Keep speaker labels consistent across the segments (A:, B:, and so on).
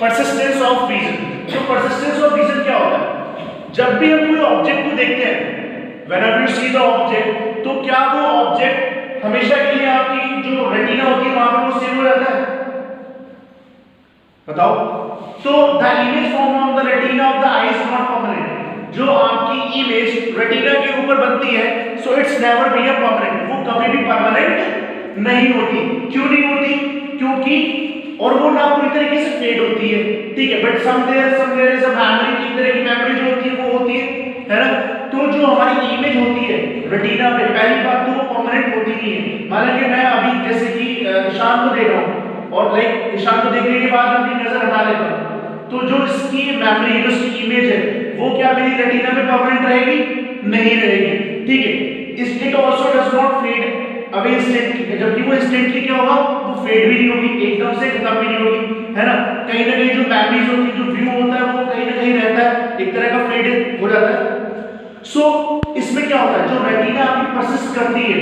A: Persistence of vision. तो persistence of vision क्या होता है? जब भी हम कोई ऑब्जेक्ट को देखते हैं, whenever you see the object, तो क्या वो ऑब्जेक्ट हमेशा के लिए आपकी जो रेटिना होती है वहां पर वो सेव हो जाता है? बताओ। तो the image form on the retina of the I is not permanent. जो आपकी इमेज रेटिना के ऊपर बनती है, so it's never be a permanent, वो कभी भी परमानेंट नहीं होती। क्यों नहीं होती? क्योंकि और वो ना पूरी तरीके से फेड होती है, ठीक है, but somewhere is a memory, एक तरह की मेमोरी जो होती है वो होती है ना। तो जो हमारी इमेज होती है रेटिना पे, पहली बात तो वो परमानेंट होती नहीं है। मान लीजिए मैं अभी जैसे कि निशान को देख रहा हूं और लाइक निशान को देखने के बाद अपनी नजर हटा लेता हूं, तो जो इसकी मेमोरी, जो इसकी इमेज है, वो क्या मेरी रेटिना में परमानेंट रहेगी? नहीं रहेगी, ठीक है। It also does not fade away instantly, जबकि वो इंस्टेंटली क्या होगा? वो फेड भी नहीं होगी, एकदम से खत्म भी नहीं होगी, है ना। कहीं ना कहीं जो मेमोरीज होती है, जो व्यू होता है, वो कहीं ना कहीं रहता है, एक तरह का फेड हो जाता है। सो इसमें क्या होता है? जो रेटिना आपकी परसिस्ट करती है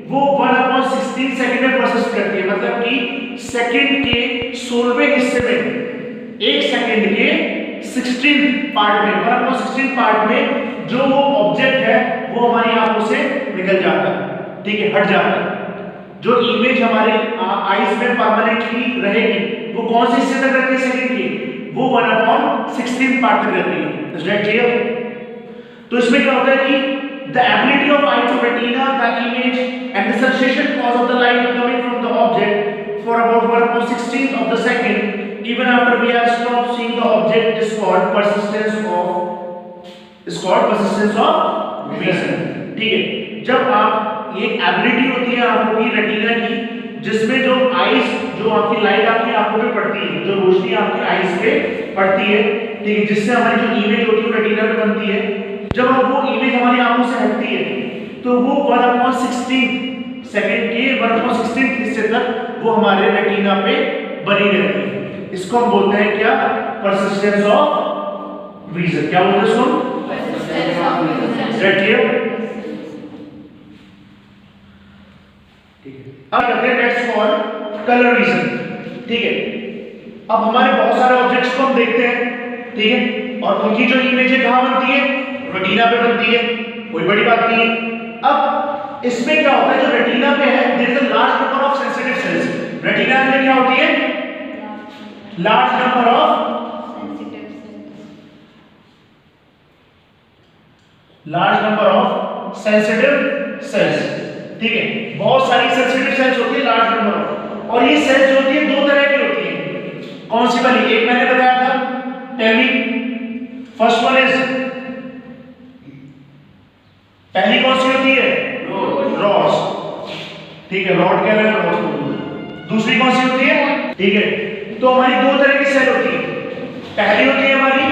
A: वो 1/16 सेकंड में परसिस्ट करती है, मतलब कि सेकंड के 16वें हिस्से में, एक सेकंड के 16 पार्ट में, 1/16 पार्ट में जो वो ऑब्जेक्ट है वो हमारी आंखों से निकल जाता है, ठीक है, हट जाता है। जो इमेज हमारे आईज में परमानेंटली रहेगी वो कौन से हिस्से तक रहती है सेकंड की? वो 1/16 पार्ट तक रहती है। Is that clear? तो इसमें क्या होता है कि the ability of eye to retina the image and the sensation cause of the light coming from the object for about 1/16 of the second even after we have stopped seeing the object is called persistence of vision, ठीक है। जब आप ये ability होती है आंखों की, retina की, जिसमें जो आईज, जो आपकी लाइट आपकी आंखों पे पड़ती है, जो रोशनी आपकी आईज पे पड़ती है, ठीक है, जिससे हमारी जो इमेज होती है रेटिना पे बनती है, जब वो इमेज हमारी आंखों से हटती है तो वो 1/16 सेकंड के 1/16 हिस्से तक वो हमारे रेटिना पे बनी रहती है। इसको हम बोलते हैं क्या? Persistence of vision. क्या बोलते हैं इसको? ठीक है। अब करते हैं नेक्स्ट फॉर कलर विजन, ठीक है। अब हमारे बहुत सारे ऑब्जेक्ट्स को हम देखते हैं, ठीक है, और उनकी जो इमेज है कहां बनती है? रेटिना पे बनती है, कोई बड़ी बात नहीं है। अब इसमें क्या होता है? जो रेटिना पे है there is a large number of sensitive cells. Retina में क्या होती है? Large number of sensitive cells, ठीक है, बहुत सारी सेंसिटिव सेल्स होती है, लार्ज नंबर ऑफ। और ये सेल्स होती है दो तरह की होती है। कौन सी वाली? एक मैंने बताया था, टेली। फर्स्ट वन इज, पहली कौन सी होती है? रॉस, ठीक है, रॉड कह रहे हैं रॉड। दूसरी कौन सी होती है? ठीक है, तो हमारी दो तरह की सेल होती है। पहली होती है हमारी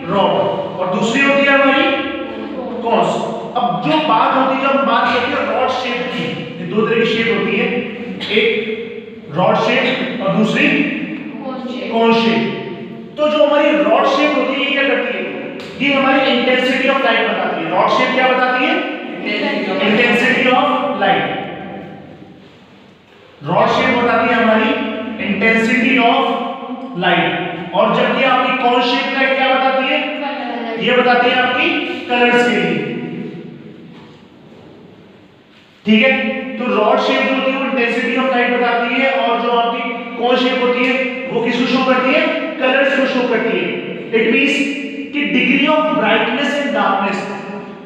A: रॉड और दूसरी होती है हमारी कॉन्स। अब जो बात होती है, जब बात करते हैं रॉड शेप की, ये दो तरह की शेप होती है, एक रॉड शेप और दूसरी कॉन शेप। तो जो हमारी रॉड शेप होती है ये क्या करती है? ये हमारी इंटेंसिटी ऑफ लाइट बताती है। रॉड शेप क्या बताती है? Intensity of light. Rod shape बताती है हमारी इंटेंसिटी ऑफ लाइट, और जबकि आपकी कॉन शेप क्या बताती है? ये बताती है आपकी कलर्स के लिए, ठीक है। तो रॉड शेप जो होती है वो इंटेंसिटी ऑफ लाइट बताती है, और जो आपकी कॉन शेप होती है वो किसको शो करती है? कलर्स को शो करती है। इट मींस कि degree of brightness and darkness.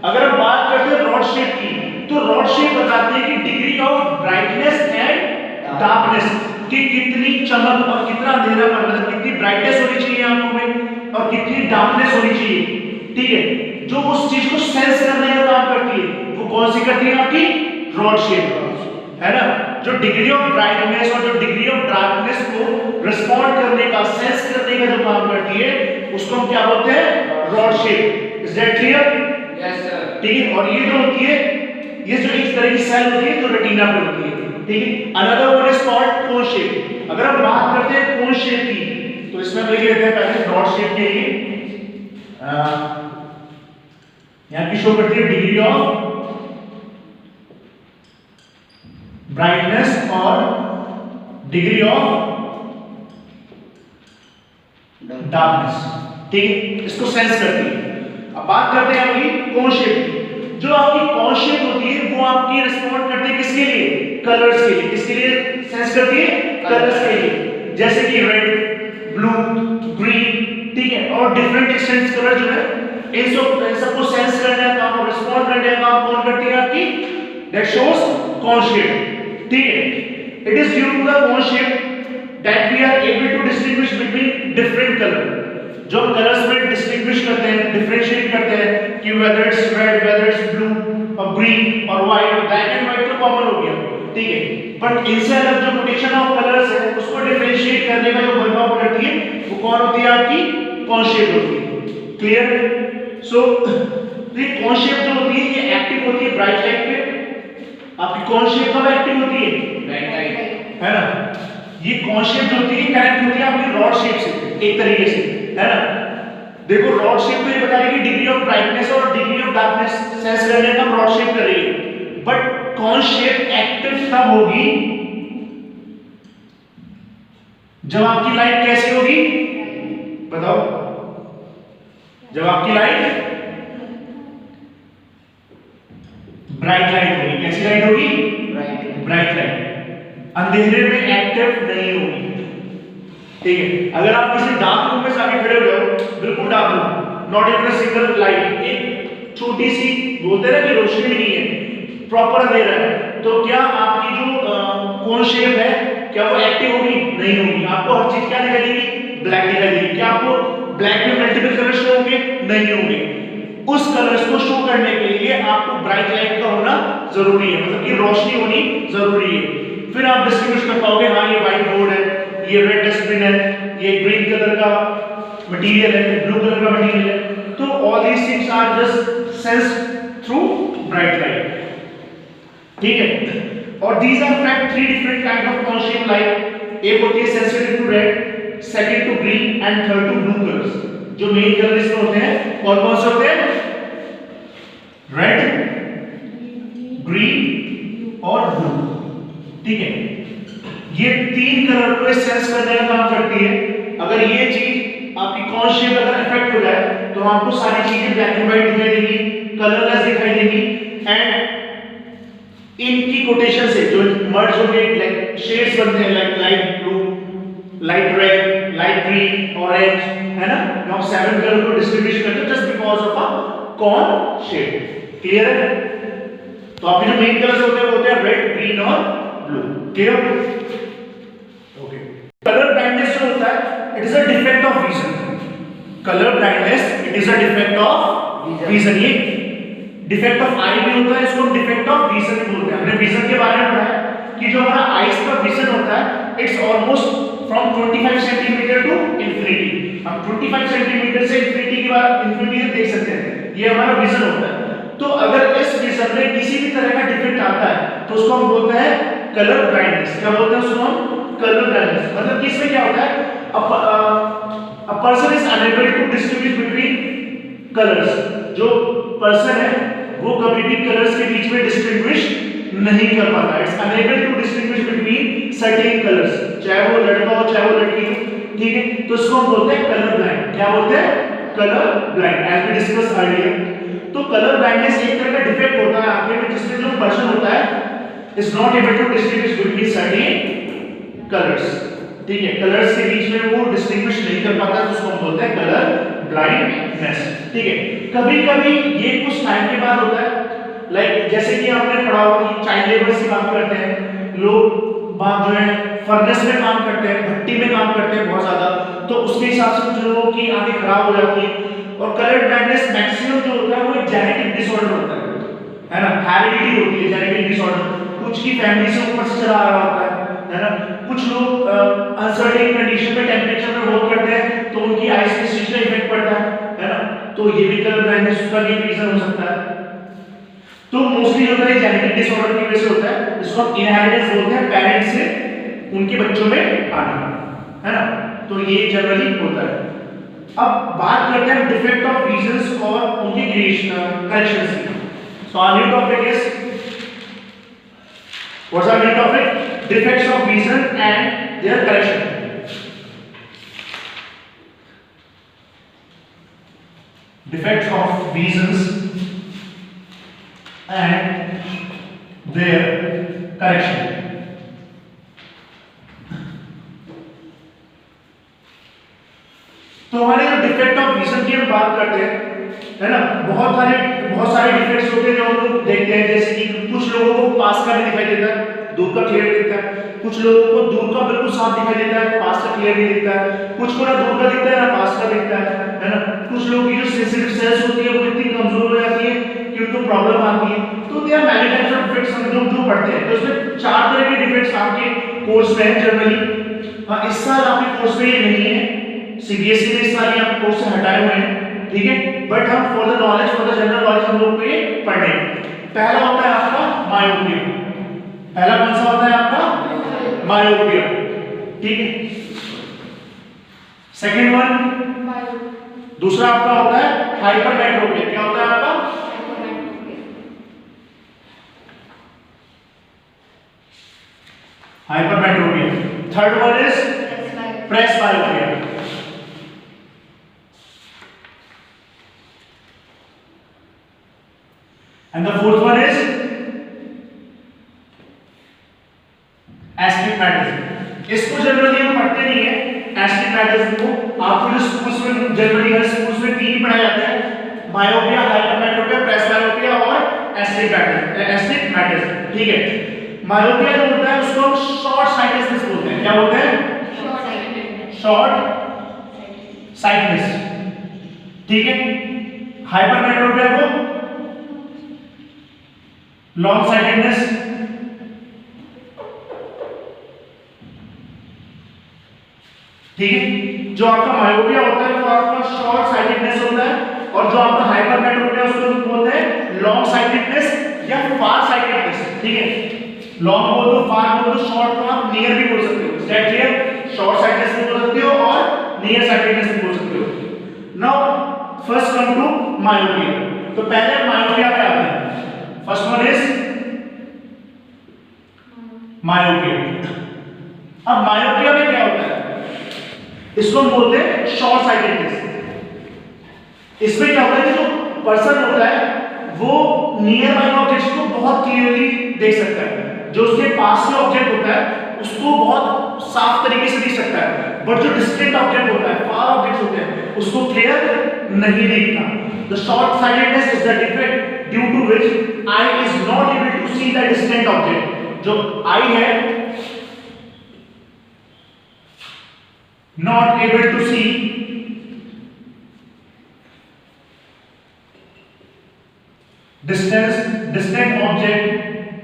A: अगर हम बात करते हैं रॉड शेप की, तो रॉड शेप बताती है कि degree of brightness and darkness, कि कितनी चमक और कितना अंधेरापन, मतलब कितनी ब्राइटनेस होनी चाहिए आंखों में और कितनी डार्कनेस होनी चाहिए, ठीक है। जो उस चीज को सेंस करने का काम करती है वो कौन सी करती है? आपकी रॉड शेप, है ना। जो डिग्री ऑफ ब्राइटनेस और जो डिग्री ऑफ डार्कनेस को रिस्पॉन्ड करने का, सेंस करने का जो काम करती है उसको हम क्या बोलते हैं? Rod shape. Is that clear? Yes sir, ठीक है। और ये जो होती है, ये जो इस तरह की सेल होती है जो रेटिना पे होती है, ठीक है। Another one is called cone shape. अगर हम बात करते हैं कोन शेप की, तो इसमें हम लिख लेते हैं पहले रॉड शेप के लिए, यहां की शो करती है डिग्री ऑफ ब्राइटनेस और डिग्री ऑफ डार्कनेस, ठीक है, इसको सेंस करती है। अब बात करते हैं आपकी कौन शेप की। जो आपकी कौन शेप होती है वो आपकी रिस्पॉन्ड करती है किसके लिए? कलर्स के लिए। किसके लिए सेंस करती है? कलर्स के लिए। जैसे कि रेड, ब्लू, ग्रीन, ठीक है, और डिफरेंट डिस्टेंस कलर जो है इन सबको सेंस करने का काम और रिस्पॉन्ड करने का काम कौन करती है आपकी? दैट शोस कौन शेप, ठीक है। It is due to the cone shape that we are able to distinguish between different colour. जो हम कलर्स में डिस्टिंग्विश करते हैं, डिफरेंशिएट करते हैं कि whether it's red, whether it's blue और ग्रीन और व्हाइट, ब्लैक एंड व्हाइट तो कॉमन हो गया, ठीक है, बट इनसे अलग जो कोटेशन ऑफ कलर्स है उसको डिफरेंशिएट करने का जो वर्क आउट करती है वो कौन होती है? आपकी कौन शेप होती है। क्लियर? सो ये कौन शेप जो होती है ये एक्टिव होती है ब्राइट लाइट पे। आपकी कौन शेप कब एक्टिव होती है? ब्राइट लाइट, है ना। ये कौन शेप जो होती है कनेक्ट होती है आपकी रॉड शेप से एक तरीके से, है ना। देखो रॉड शेप तो ये बता रही है डिग्री ऑफ ब्राइटनेस और डिग्री ऑफ डार्कनेस सेंस करने का रॉड शेप कर रही है, बट कौन शेप एक्टिव तब होगी जब आपकी लाइट कैसी होगी? बताओ। जब आपकी लाइट ब्राइट लाइट होगी। कैसी लाइट होगी? Bright light. अंधेरे में एक्टिव नहीं होगी, ठीक है। अगर आप किसी डार्क रूम में जाके खड़े हो जाओ, बिल्कुल dark room, not even a single light, एक छोटी सी बोलते हैं ना कि रोशनी भी नहीं है, प्रॉपर अंधेरा है, तो क्या आपकी जो कौन शेप है क्या वो एक्टिव होगी? नहीं होगी। आपको हर चीज क्या दिखाई देगी? ब्लैक दिखाई देगी। क्या आपको ब्लैक में मल्टीपल कलर शो होंगे? नहीं होंगे। उस कलर्स को शो करने के लिए आपको ब्राइट लाइट का होना जरूरी है, मतलब कि रोशनी होनी जरूरी है। फिर आप डिस्टिंग्विश कर पाओगे, हाँ ये व्हाइट बोर्ड है, ये रेड डस्टबिन है, ये ग्रीन कलर का मटेरियल है, ब्लू कलर का मटेरियल है। तो all these things are just sensed through bright light, ठीक है। और these are fact three different kind of cone shape light। एक होती है sensitive to red, second to green and third to blue colors। जो main colour इसमें होते हैं कौन कौन से होते हैं? रेड, ग्रीन और ब्लू, ठीक है। ये तीन कलर को सेंस करने का काम करती है। अगर ये चीज आपकी कौन शेप अगर इफेक्ट हो जाए तो आपको सारी चीजें ब्लैक एंड व्हाइट दिखाई देगी, कलरलेस दिखाई देगी, एंड इनकी कोटेशन से जो मर्ज होंगे लाइक शेड्स बनते हैं, like light blue, light red, light green, orange, है ना। हम सेवन कलर को डिस्ट्रीब्यूट करते हैं just because of a cone shape. Clear है? तो आपके जो मेन कलर्स होते हैं वो होते हैं रेड, ग्रीन और blue. Clear? Okay. Colour blindness जो होता है it is a defect of vision. Colour blindness it is a defect of vision. ये डिफेक्ट ऑफ आई भी होता है, इसको हम डिफेक्ट ऑफ विजन भी बोलते हैं। हमने विजन के बारे में पढ़ा है कि जो हमारा आईज का विजन होता है it's almost from 25 centimetre to infinity. हम 25 सेंटीमीटर से इंफिनिटी के बाद इंफिनिटी देख सकते हैं, ये हमारा विजन होता है। तो अगर इस विजन में किसी भी तरह का डिफेक्ट आता है तो उसको हम बोलते हैं कलर ब्लाइंडनेस। क्या बोलते हैं उसको हम? Colour blindness. मतलब कि इसमें क्या होता है, a person is unable to distinguish between colours. जो पर्सन है वो कभी भी कलर्स के बीच में डिस्टिंग्विश नहीं कर पाता। It's unable to distinguish between certain colours, चाहे वो लड़का हो चाहे वो लड़की हो, ठीक है। तो इसको हम बोलते हैं कलर ब्लाइंड। क्या बोलते हैं? Colour blind, as we discuss earlier. तो कलर ब्लाइंडनेस एक तरह का डिफेक्ट होता है आंखें में, जिसमें जो पर्सन होता है is not able to distinguish between certain colours, ठीक है। कलर्स के बीच में वो डिस्टिंग्विश नहीं कर पाता, तो उसको हम बोलते हैं कलर ब्लाइंडनेस, ठीक है। कभी-कभी ये कुछ टाइम के बाद होता है, लाइक जैसे कि आपने पढ़ा होगा कि चाइल्ड लेबर से काम करते हैं लोग, बात जो है फर्नेस में काम करते हैं, भट्टी में काम करते हैं बहुत ज्यादा, तो उसके हिसाब से कुछ लोगों की आंखें खराब हो जाती है। और कलर ब्लाइंडनेस मैक्सिमम जो होता है वो एक जेनेटिक डिसऑर्डर होता है ना, हेरिडिटी होती है जेनेटिक डिसऑर्डर, कुछ की फैमिली से ऊपर से चला आ रहा होता है ना। कुछ लोग अनसर्टेन कंडीशन में टेंपरेचर में वर्क करते हैं तो उनकी आईज पे स्ट्रेस का इफेक्ट पड़ता है ना। तो ये भी कलर ब्लाइंडनेस का एक रीजन हो सकता है। तो मोस्टली होता है जेनेटिक डिसऑर्डर की वजह से होता है, जिसको हम इनहेरिटेंस बोलते हैं, पेरेंट्स से उनके बच्चों में आना, है ना। तो ये जनरली होता है। अब बात करते हैं डिफेक्ट ऑफ विजन्स और उनकी करेक्शंस की। So our new topic is, what's our new topic? Defects of vision and their correction. defects of visions and their correction. तो हमारे जो डिफेक्ट ऑफ विजन की हम बात करते हैं, है ना, बहुत सारे डिफेक्ट्स होते हैं जो हम लोग देखते हैं, जैसे कि कुछ लोगों को पास का नहीं दिखाई देता है, दूर का क्लियर दिखता है, कुछ लोगों को दूर का बिल्कुल साफ दिखाई देता है, पास का क्लियर नहीं दिखता है, कुछ को ना दूर का दिखता है ना पास का दिखता है ना, कुछ लोगों की जो सेंसिटिव सेल्स होती है वो इतनी कमजोर हो जाती है कि उनको प्रॉब्लम आती है। तो they are many types of defects हम लोग जो पढ़ते हैं, तो इसमें 4 तरह के डिफेक्ट्स आपके कोर्स में है जनरली। हाँ, इस साल आपके कोर्स में ये नहीं है, सीबीएसई ने इस साल ये आपके कोर्स से हटाए हुए हैं, ठीक है, बट हम for the knowledge, for the general knowledge हम लोग को ये पढ़ने। पहला होता है आपका मायोपिया। पहला कौन सा होता है आपका? मायोपिया, ठीक है। सेकंड वन, दूसरा आपका होता है हाइपरमेट्रोपिया। क्या होता है आपका? Hypermetropia. Third one is presbyopia. And the fourth one is astigmatism. इसको जनरली हम पढ़ते नहीं है, astigmatism को आपको जो स्कूल्स में जनरली हर स्कूल्स में 3 पढ़ाया जाता है, मायोपिया, हाइपरमेट्रोपिया, प्रेसबायोपिया और astigmatism, ठीक है। मायोपिया जो होता है उसको हम शॉर्ट साइटनेस बोलते हैं। क्या बोलते हैं? शॉर्ट साइटनेस, ठीक है। हाइपरमेट्रोपिया को लॉन्ग साइटेडनेस, ठीक है। जो आपका मायोपिया होता है वो आपका शॉर्ट साइटेडनेस होता है, और जो आपका हाइपरमेट्रोपिया उसको बोलते हैं लॉन्ग साइटेडनेस या फार साइटेडनेस, ठीक है। लॉन्ग बोल दो, फार बोल दो, शॉर्ट को आप नियर भी बोल सकते हो। Is that clear? Short sightedness भी बोल सकते हो और नियर साइटेडनेस भी बोल सकते हो। Now first come to myopia. तो पहले मायोपिया पे आते हैं। First one is myopia. अब मायोपिया में क्या होता है? इसको हम बोलते हैं शॉर्ट साइटेडनेस। इसमें क्या होता है कि जो पर्सन होता है वो नियर बाय ऑब्जेक्ट्स को बहुत क्लियरली देख सकता है, जो उसके पास में ऑब्जेक्ट होता है उसको बहुत साफ तरीके से देख सकता है, बट जो डिस्टेंट ऑब्जेक्ट होता है, फार ऑब्जेक्ट्स होते हैं, उसको क्लियर नहीं दिखता। The short sightedness is the defect due to which eye is not able to see the distant object. जो आई है not able to see distant object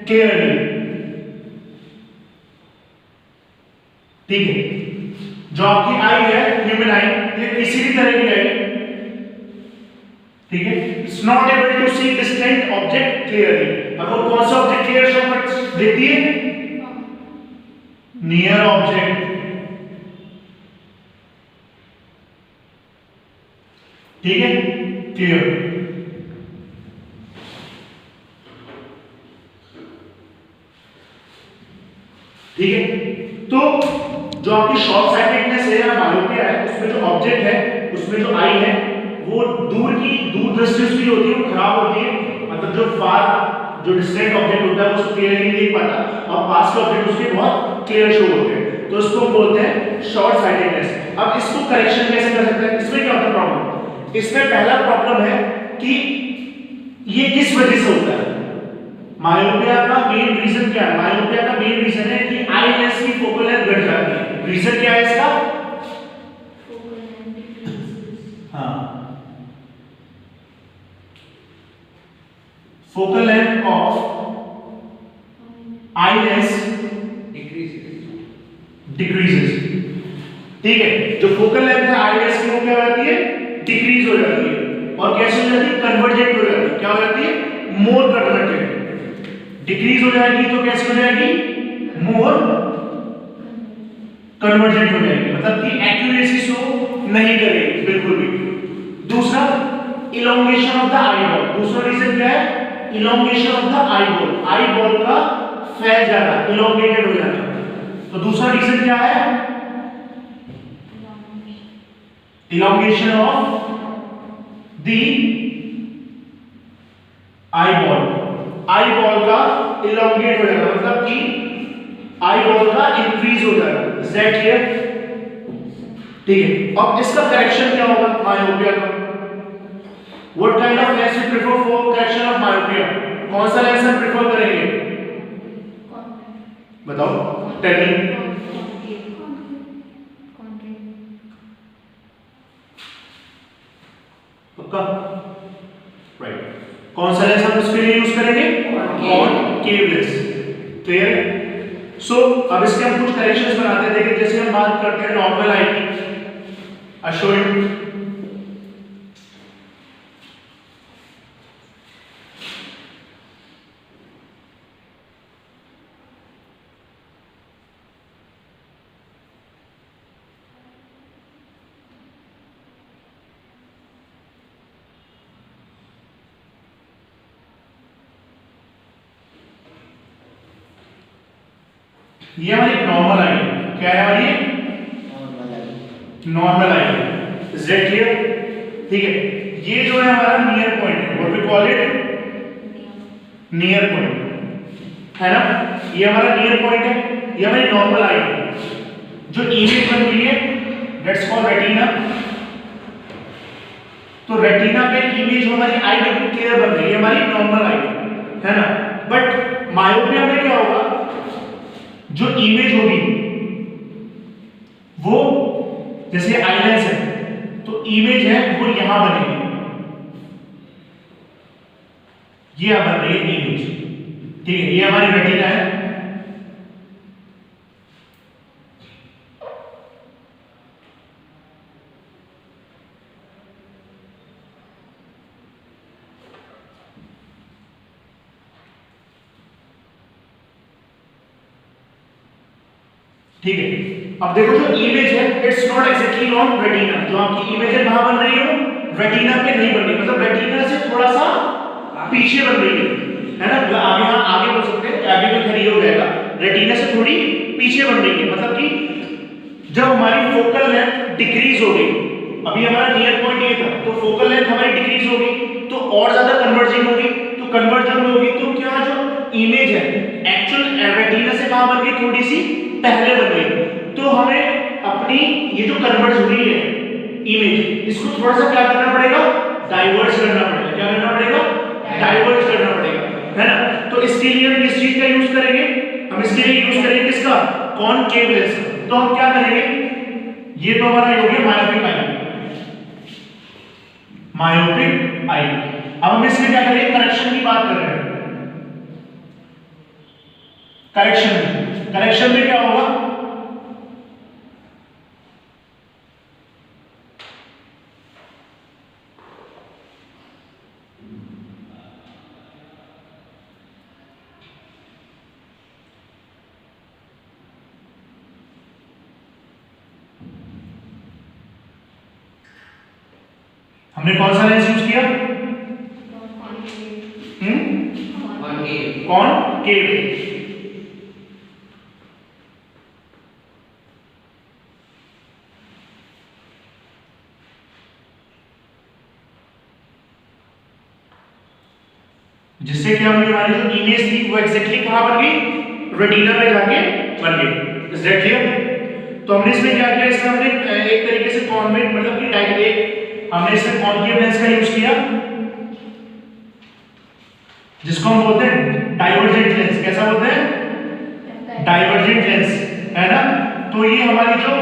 A: clearly, ठीक है। जो आपकी आई है, ह्यूमन आई, ये किसी भी तरह की है, ठीक है, it's not able to see distant object clearly. अब वो कौन सा ऑब्जेक्ट क्लियर शो देखती है? नियर ऑब्जेक्ट, ठीक है, क्लियर, ठीक है। तो जो आपकी शॉर्ट साइटेडनेस है या मायोपिया है, उसमें जो ऑब्जेक्ट है, उसमें जो आई है, वो दूर दृष्टि उसकी होती है, वो खराब होती है, मतलब जो डिस्टेंट ऑब्जेक्ट होता है वो उसको क्लियर नहीं देख पाता, और पास के ऑब्जेक्ट उसके बहुत क्लियर शो होते हैं, तो इसको बोलते हैं शॉर्ट साइटेडनेस। अब इसको करेक्शन कैसे कर सकते हैं? इसमें क्या होता है प्रॉब्लम? इसमें पहला प्रॉब्लम है कि ये किस वजह से होता है। मायोपिया का मेन रीजन क्या है? मायोपिया का मेन रीजन है कि आई लेंस की फोकल लेंथ घट जाती है। रीजन क्या है इसका? हाँ, focal length of eye lens decreases, ठीक है। जो फोकल लेंथ है आई लेंस की वो क्या हो जाती है? डिक्रीज हो जाती है, और कैसे हो जाती है? कन्वर्जेंट हो जाती है। क्या हो जाती है? मोर कन्वर्जेंट। डिक्रीज हो जाएगी तो कैसे हो जाएगी? मोर कन्वर्जेंट हो जाएगी, मतलब कि एक्यूरेसी शो नहीं करेगी बिल्कुल भी। दूसरा, elongation of the eye ball. दूसरा रीजन क्या है? Elongation of the eye ball. Eye ball का फैल जाना, इलोंगेटेड हो जाना। तो दूसरा रीजन क्या है? Elongation of the eye ball का इलोंगेट हो जाएगा, मतलब कि आई बॉल का इंक्रीज हो जाएगा। Is that clear? ठीक है, अब इसका करेक्शन क्या होगा मायोपिया का? What kind of lens you prefer for correction of myopia? कौन सा लेंस हम प्रेफर करेंगे? बताओ, टेल मी। पक्का? राइट। कौन सा लेंस हम इसके लिए यूज करेंगे? Concave lens. क्लियर है? सो अब इसके हम कुछ करेक्शंस बनाते हैं। देखिए जैसे हम बात करते हैं नॉर्मल आई की, आई शो यू। ये हमारी नॉर्मल आई है। क्या है हमारी? नॉर्मल आई है। Is that clear? ठीक है, ये जो है हमारा नियर पॉइंट है, what we call it near point, है ना? ये हमारा नियर पॉइंट है, ये हमारी नॉर्मल आई है। जो इमेज बन रही है दैट्स कॉल्ड रेटिना। तो रेटिना पे इमेज हमारी आई बिल्कुल क्लियर बन रही है, हमारी नॉर्मल आई है ना? बट मायोपिया में क्या होगा? जो इमेज होगी वो जैसे आई लेंस है तो इमेज है वो यहां बनेगी, ये यहां बन रही है इमेज। ठीक है, ये हमारी रेटिना है। ठीक है, अब देखो जो इमेज है it's not exactly on retina. जो आपकी इमेज है कहां बन रही है? वो रेटिना पे नहीं बन रही, मतलब रेटिना से थोड़ा सा पीछे बन रही है ना? आगे बोल सकते हैं, आगे तो खड़ी हो जाएगा, रेटिना से थोड़ी पीछे बन रही है। मतलब कि जब हमारी फोकल लेंथ डिक्रीज हो गई, अभी हमारा नियर पॉइंट ये था, तो फोकल लेंथ हमारी डिक्रीज हो गई तो और ज्यादा कन्वर्जिंग होगी। तो कन्वर्जन होगी तो क्या जो इमेज है एक्चुअल रेटिना से कहां बन गई? थोड़ी सी पहले बन गई। तो हमें अपनी ये जो कन्वर्ज हुई है इमेज, इसको थोड़ा सा क्या करना पड़ेगा? डाइवर्ज करना पड़ेगा। क्या करना पड़ेगा? डाइवर्ज करना पड़ेगा, है ना? तो इसके लिए हम किस चीज का यूज करेंगे? हम इसके लिए यूज करेंगे किसका? Concave lens. तो हम क्या करेंगे? ये तो हमारा हो गया मायोपिक आई, मायोपिक आई। अब हम इसमें क्या करेंगे? करेक्शन की बात कर रहे हैं। करेक्शन में क्या होगा? हमने कौन सा लेंस यूज किया? कॉनकेव। जिससे क्या हुई? हमारी जो इमेज थी वो एग्जैक्टली कहां बन गई? रेटिना में जाके बन गई। Is that clear? तो हमने इसमें क्या किया? इसमें हमने एक तरीके से कॉन्वेट मतलब कि डायरेक्ट हमने इसमें कॉनकेव लेंस का यूज किया, जिसको हम बोलते हैं डाइवर्जेंट लेंस। कैसा बोलते हैं? डाइवर्जेंट लेंस, है ना? तो ये हमारी जो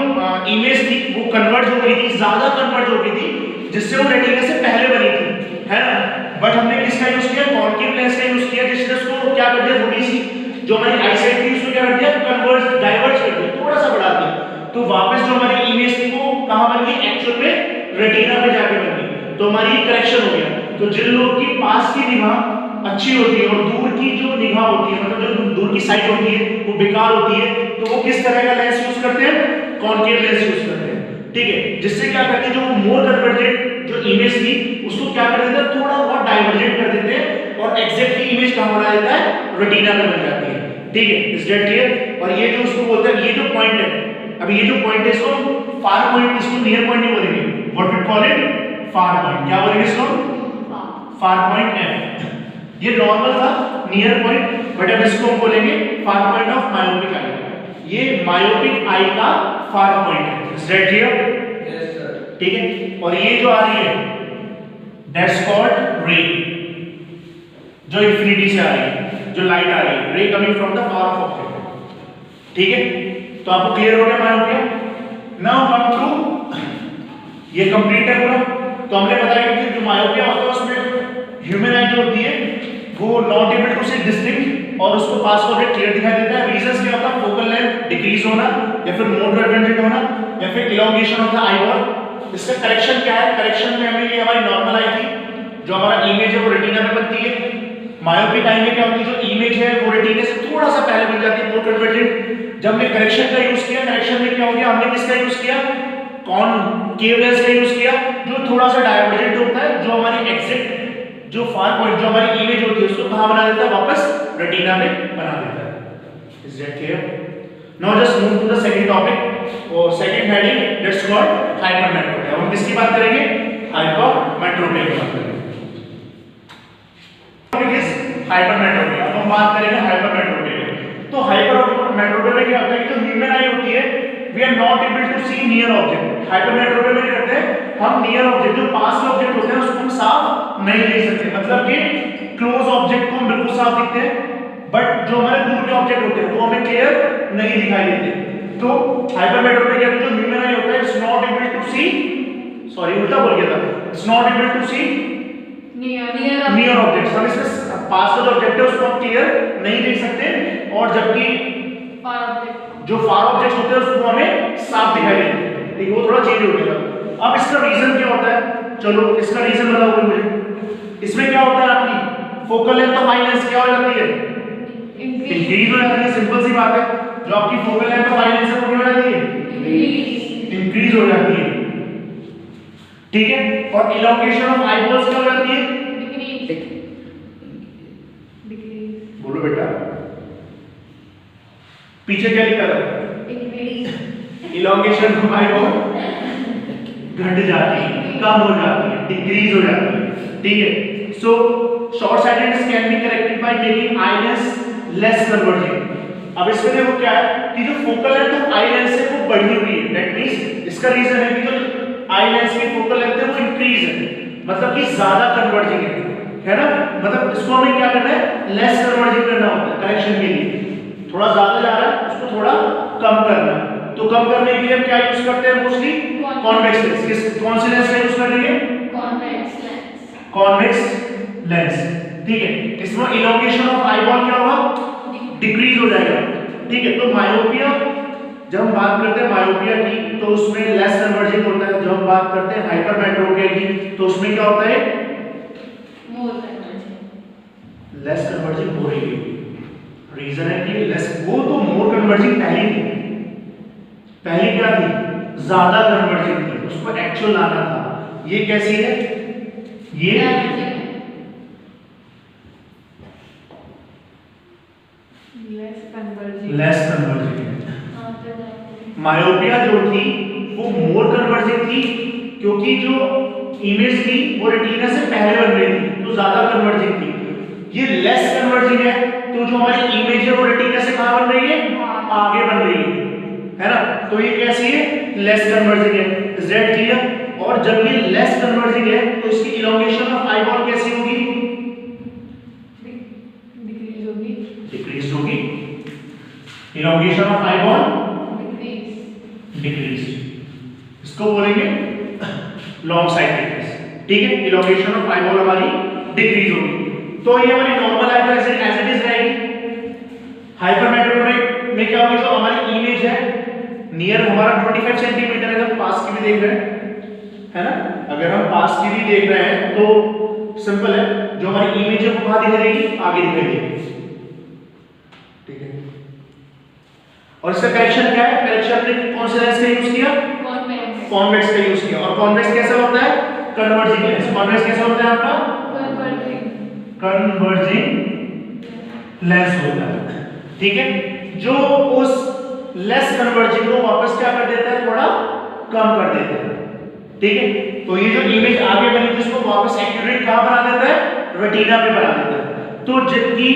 A: इमेज थी वो कन्वर्ज हो गई थी, ज्यादा कन्वर्ज हो गई थी, जिससे वो रेटिना से पहले बनी थी, है ना? बट हमने किसका यूज किया? कॉनकेव लेंस का यूज किया, जिसने उसको क्या कर दिया? थोड़ी सी जो हमारी आई साइड थी उसको क्या कर दिया? कन्वर्ज, डाइवर्ज कर दिया, थोड़ा सा बढ़ा दिया। तो वापस जो हमारी इमेज थी वो कहां बन गई? एक्चुअल में रेटिना पे जाके बन गई। तो हमारी करेक्शन हो गया। तो जिन लोगों की पास की निगाह अच्छी होती है और दूर की जो निगाह होती है, मतलब जो दूर की साइड होती है वो बेकार होती है, तो वो किस तरह का लेंस यूज करते हैं? कॉनकेव लेंस यूज करते हैं। ठीक है, जिससे क्या करते हैं? जो मोर कन्वर्जेंट जो इमेज थी उसको क्या कर देते हैं? थोड़ा बहुत डाइवर्जेंट कर देते हैं और एग्जैक्टली इमेज कहां बना देता है? रेटिना में बन जाती है। ठीक है, इज दैट क्लियर? और ये जो उसको बोलते हैं, ये जो पॉइंट है, अभी ये जो पॉइंट है इसको फार पॉइंट, इसको नियर पॉइंट नहीं बोलेंगे, what we call it far point, क्या बोलेंगे इसको? Far point F. ये नॉर्मल था नियर पॉइंट, बट अब इसको हम बोलेंगे far point of myopic eye. ये मायोपिक आई का फार पॉइंट है। Is that clear?
B: Yes sir.
A: ठीक है, और ये जो आ रही है दैट्स कॉल्ड रे, जो इंफिनिटी से आ रही है, जो लाइट आ रही है, ray coming from the far of object. ठीक है, तो आपको क्लियर हो गया मायोपिया? नाउ कम टू, ये कंप्लीट है पूरा। तो हमने बताया कि जो मायोपिया होता है उसमें ह्यूमन आई जो होती है वो not able to see distinct और उसको पास ऑब्जेक्ट क्लियर दिखाई देता है। रीजंस क्या होता है? फोकल लेंथ डिक्रीज होना, या फिर मोड रिटेंडेंट होना, या फिर इलोंगेशन ऑफ द आईबॉल। इसका करेक्शन क्या है? करेक्शन में हमें ये हमारी नॉर्मल आई थी, जो हमारा इमेज है वो रेटिना में बनती है। मायोपिक आई में क्या होती है? जो इमेज है वो रेटिना से थोड़ा सा पहले बन जाती है, मोड कन्वर्जेंट। जब हमने करेक्शन का यूज किया, करेक्शन में क्या हो गया? हमने किसका यूज किया? कॉनकेव लेंस का यूज किया, जो थोड़ा सा डायवर्जेंट होता है, जो हमारी एग्जैक्ट जो फार पॉइंट जो हमारी इमेज होती है उसको कहां बना देता है? वापस रेटिना में बना देता है। Is that clear? Now just move to the second topic, और second heading that's called hypermetropia. हम किसकी बात करेंगे? हाइपरमेट्रोपिया की बात करेंगे। Topic is hypermetropia. अब हम बात करेंगे हाइपरमेट्रोपिया। तो हाइपरमेट्रोपिया में क्या होता है कि जो ह्यूमन आई होती है we are not able to see near object. Hypermetropia में क्या करते हैं? हम नियर ऑब्जेक्ट, जो पास के ऑब्जेक्ट होते हैं उसको हम साफ नहीं देख सकते। मतलब कि क्लोज ऑब्जेक्ट को हम बिल्कुल साफ दिखते हैं, बट जो हमारे दूर के ऑब्जेक्ट होते हैं वो हमें क्लियर नहीं दिखाई देते। तो हाइपरमेट्रोपिया क्या जो ह्यूमन आई होता है it's not able to see, sorry उल्टा बोल गया था, it's not able to see near objects. हम इसके पास का जो ऑब्जेक्ट है उसको हम क्लियर नहीं देख सकते, और जबकि जो फार ऑब्जेक्ट्स होते हैं उसको हमें साफ दिखाई देते हैं। ठीक है, वो थोड़ा चेंज हो गया। अब इसका रीजन क्या होता है? चलो इसका रीजन बताओ मुझे। इसमें क्या होता है? आपकी focal length of eye lens क्या हो जाती है? इंक्रीज हो जाती है। सिंपल सी बात है, जो आपकी focal length of eye lens है वो क्या हो जाती है? इंक्रीज हो जाती है। ठीक है, और इलोंगेशन ऑफ आईबॉल्स क्या हो जाती है? बोलो बेटा, पीछे क्या लिखा था? इलोंगेशन ऑफ आईबॉल घट जाती है, कम हो जाती है, डिक्रीज हो जाती है। ठीक है, so short sightedness can be corrected by making eye lens less converging. अब इसमें देखो क्या है कि जो focal length of eye lens है वो बढ़ी हुई है। दैट मींस इसका रीजन है कि जो आई लेंस की फोकल लेंथ है वो इंक्रीज है, मतलब कि ज्यादा कन्वर्जिंग है ना। मतलब इसको हमें क्या करना है? लेस कन्वर्जिंग करना होता है करेक्शन के लिए। थोड़ा ज्यादा जा रहा है उसको थोड़ा कम करना है। तो कम करने के लिए हम क्या यूज करते हैं? Mostly convex lens. किस कौन सी लेंस का यूज कर रही है? Convex lens. ठीक है, इसमें इलोंगेशन ऑफ आईबॉल क्या होगा? डिक्रीज हो जाएगा। ठीक है, तो मायोपिया, जब हम बात करते हैं मायोपिया की तो उसमें लेस कन्वर्जिंग होता है। जब हम बात करते हैं हाइपरमेट्रोपिया की तो उसमें क्या होता है? लेस कन्वर्जिंग हो रही है। रीजन है कि लेस, वो तो मोर कन्वर्जिंग पहली थी। पहली क्या थी? ज्यादा कन्वर्जिंग थी, उसको एक्चुअल लाना था। ये कैसी है? ये लेस कन्वर्जिंग है। मायोपिया जो थी वो मोर कन्वर्जिंग थी, क्योंकि जो इमेज थी वो रेटिना से पहले बन रही थी, तो ज्यादा कन्वर्जिंग थी। ये लेस कन्वर्जिंग है, तो जो हमारी इमेज है वो रेटिना से कहां बन रही है? आगे बन रही है ना। तो ये कैसी है? लेस कन्वर्जिंग है। Is that clear? और जब ये लेस कन्वर्जिंग है तो इसकी इलोंगेशन ऑफ आईबॉल कैसी होगी? डिक्रीज होगी। इलोंगेशन ऑफ आईबॉल डिक्रीज, इसको बोलेंगे लॉन्ग साइटेडनेस। ठीक है, इलोंगेशन ऑफ आईबॉल हमारी डिक्रीज होगी। तो ये हमारी normal eye as it is रहेगी। हाइपरमेट्रोपिक में क्या होगी? जो हमारी इमेज है नियर हमारा 25 सेंटीमीटर है, हम पास की भी देख रहे हैं, है ना। अगर हम पास की भी देख रहे हैं तो सिंपल है, जो हमारी इमेज है वो कहां दिखाई देगी? आगे दिखाई देगी। ठीक है, और इसका करेक्शन क्या है? करेक्शन ने कौन से लेंस का यूज किया? कॉन्वेक्स का यूज किया। और कॉन्वेक्स कैसा होता है? Converging lens. कॉन्वेक्स कैसा होता है आपका? कन्वर्जिंग लेंस होता है। ठीक है, जो उस लेस कन्वर्जिंग को वापस क्या कर देता है? थोड़ा कम कर देता है। ठीक है, तो ये जो इमेज आगे बनी थी इसको वापस एक्यूरेट कहां बना देता है, रेटिना पे बना देता है। तो जिनकी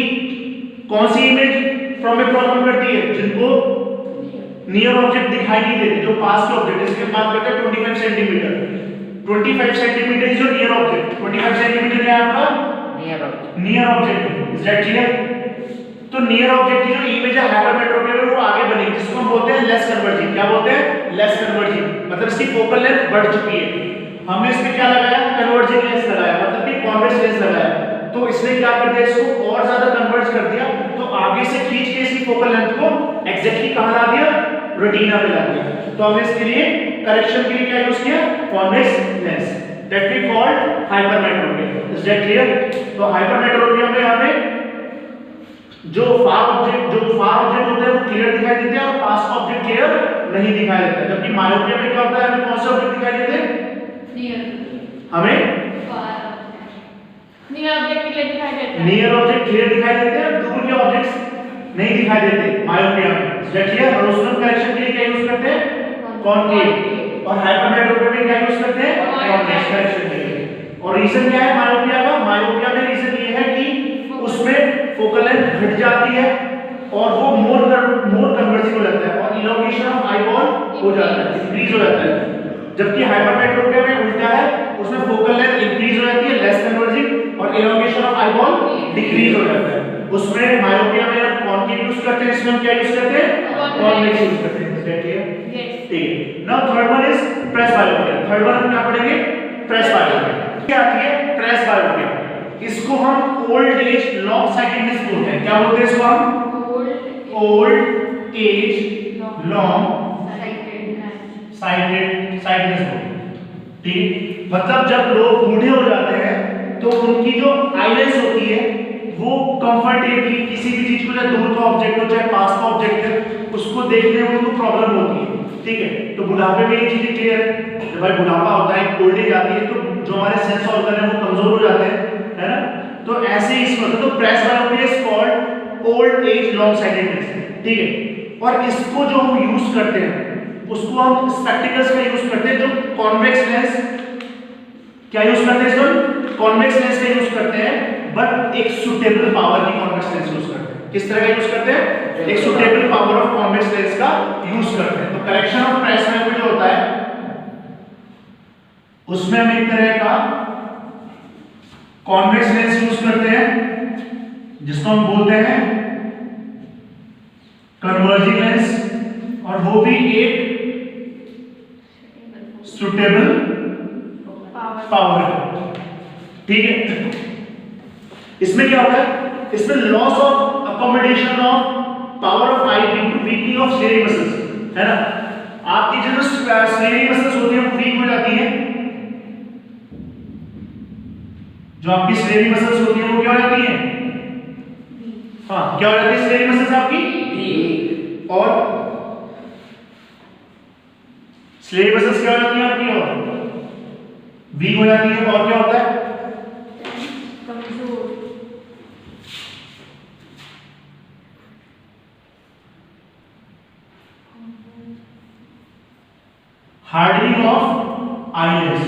A: कौन सी इमेज फ्रॉम ए प्रॉब्लम करती है, जिनको नियर ऑब्जेक्ट दिखाई नहीं देती, जो पास के ऑब्जेक्ट, इसके बात करते हैं 25 centimetre. 25 centimetre is your near object. 25 centimetre है आपका near object. Is that clear? तो नियर ऑब्जेक्ट की जो इमेज है हाइपरमेट्रोपिया में वो आगे बनी, जिसको हम बोलते हैं लेस कन्वर्जिंग। क्या बोलते हैं? लेस कन्वर्जिंग, मतलब इसकी फोकल लेंथ बढ़ चुकी है। हमने इसमें क्या लगाया? कन्वर्जिंग लेंस लगाया, मतलब कि कॉन्वेक्स लेंस लगाया। तो इसने क्या कर दिया, इसको और ज्यादा कन्वर्ज कर दिया, तो आगे से खींच के इसकी फोकल लेंथ को एग्जैक्टली कहां ला दिया, रेटिना पे ला दिया। तो हमने इसके लिए करेक्शन के लिए क्या यूज किया, convex lens, that we called hypermetropia. Is that clear? तो हाइपरमेट्रोपिया में हमें जो फार ऑब्जेक्ट होते हैं वो क्लियर दिखाई देते हैं और पास का ऑब्जेक्ट क्लियर नहीं दिखाई देता, जबकि मायोपिया में क्या होता है, हमें कौन से ऑब्जेक्ट दिखाई देते हैं, हमें नियर ऑब्जेक्ट क्लियर दिखाई देते हैं, दूर के ऑब्जेक्ट्स नहीं दिखाई देते मायोपिया में। क्लियर? और उसमें करेक्शन के लिए क्या यूज करते हैं, कॉनकेव, और हाइपरमेट्रोपिया में क्या यूज करते हैं, कॉन्वेक्स करेक्शन के लिए। और रीजन क्या है मायोपिया का? मायोपिया में रीजन ये है कि उसमें फोकल लेंथ घट जाती है और वो मोर कन्वर्जिंग हो जाता है और इलोंगेशन ऑफ आईबॉल हो जाता है, इंक्रीज हो जाता है। जबकि हाइपरमेट्रोपिया में उल्टा है, उसमें फोकल लेंथ इंक्रीज हो जाती है, लेस कन्वर्जिंग, और इलोंगेशन ऑफ आईबॉल डिक्रीज हो जाता है। उसमें मायोपिया में हम कॉनकेव यूज करते हैं, इसमें हम क्या यूज करते हैं, कॉन्वेक्स यूज करते हैं। ठीक है। Now third one is presbyopia. Third one हम क्या पढ़ेंगे, प्रेस बायोपिया। क्या आती है प्रेस बायोपिया? इसको हम ओल्ड एज लॉन्ग साइटेडनेस बोलते हैं। क्या बोलते हैं इसको हम? ओल्ड एज लॉन्ग साइटेडनेस बोलते हैं। ठीक, मतलब जब लोग बूढ़े हो जाते हैं तो उनकी जो आईलेंस होती है वो कंफर्टेबली किसी भी चीज को, चाहे दूर का ऑब्जेक्ट हो चाहे पास का ऑब्जेक्ट है, उसको देखने में उनको प्रॉब्लम होती है। ठीक है, तो बुढ़ापे में ये चीजें क्लियर है। जब भाई बुढ़ापा होता है, ओल्ड एज आती है, तो जो हमारे सेंस ऑर्गन है वो कमजोर हो जाते हैं, है ना? तो ऐसे ही इसमें तो presbyopia is called old age long sightedness. ठीक है, और इसको जो हम यूज करते हैं उसको हम स्पेक्टिकल्स का यूज करते हैं, जो कॉन्वेक्स लेंस, क्या यूज करते हैं इसको, कॉन्वेक्स लेंस का यूज करते हैं, बट एक सुटेबल पावर की कॉन्वेक्स लेंस यूज करते हैं। किस तरह का यूज करते हैं? एक suitable power of convex lens का यूज करते हैं। तो करेक्शन ऑफ प्रेस बायोपिया जो होता है उसमें हम एक तरह का कॉन्वेक्स लेंस यूज करते हैं जिसको हम बोलते हैं कन्वर्जिंग लेंस, और वो भी एक सुटेबल पावर। ठीक है, इसमें क्या होता है, इसमें loss of accommodation of power of I into weakening of slurry muscles, है ना? आपकी जो स्लेरी मसल्स होती है वो वीक हो जाती है, जो आपकी स्लेरी मसल्स होती है वो क्या हो जाती है, हाँ क्या हो जाती है स्लेरी मसल्स आपकी वीक, और स्लेरी मसल्स क्या हो जाती है आपकी, और वीक हो जाती है, और क्या होता है, हार्डनिंग ऑफ आईलेंस।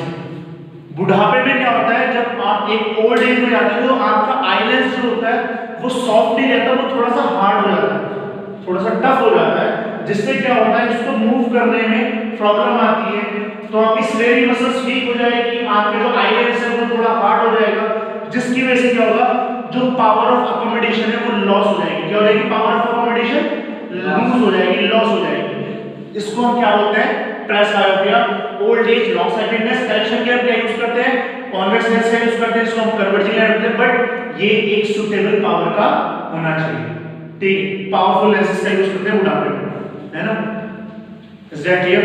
A: बुढ़ापे में क्या होता है, जब आप एक ओल्ड एज में जाते हो तो आपका आईलेंस जो होता है वो सॉफ्ट नहीं रहता, वो थोड़ा सा हार्ड हो जाता है, थोड़ा सा टफ हो जाता है, जिससे क्या होता है इसको मूव करने में प्रॉब्लम आती है। तो आपकी स्लेरी मसल्स वीक हो जाएगी, आपके जो आईलेंस है वो थोड़ा हार्ड हो जाएगा, जिसकी वजह से क्या होगा, जो पावर ऑफ अकोमोडेशन है वो लॉस हो जाएगी। क्या हो जाएगी, पावर ऑफ अकोमोडेशन लूज हो जाएगी, लॉस हो जाएगी। इसको हम क्या बोलते हैं, presbyopia. Old age long sightedness correction के लिए क्या यूज करते हैं, कॉन्वेक्स लेंस का यूज करते हैं, इसको हम कन्वर्जिंग लेंस बोलते हैं, बट ये एक सुटेबल पावर का होना चाहिए। ठीक, पावरफुल लेंसेज का यूज करते हैं बुढ़ापे में, है ना? Is that clear?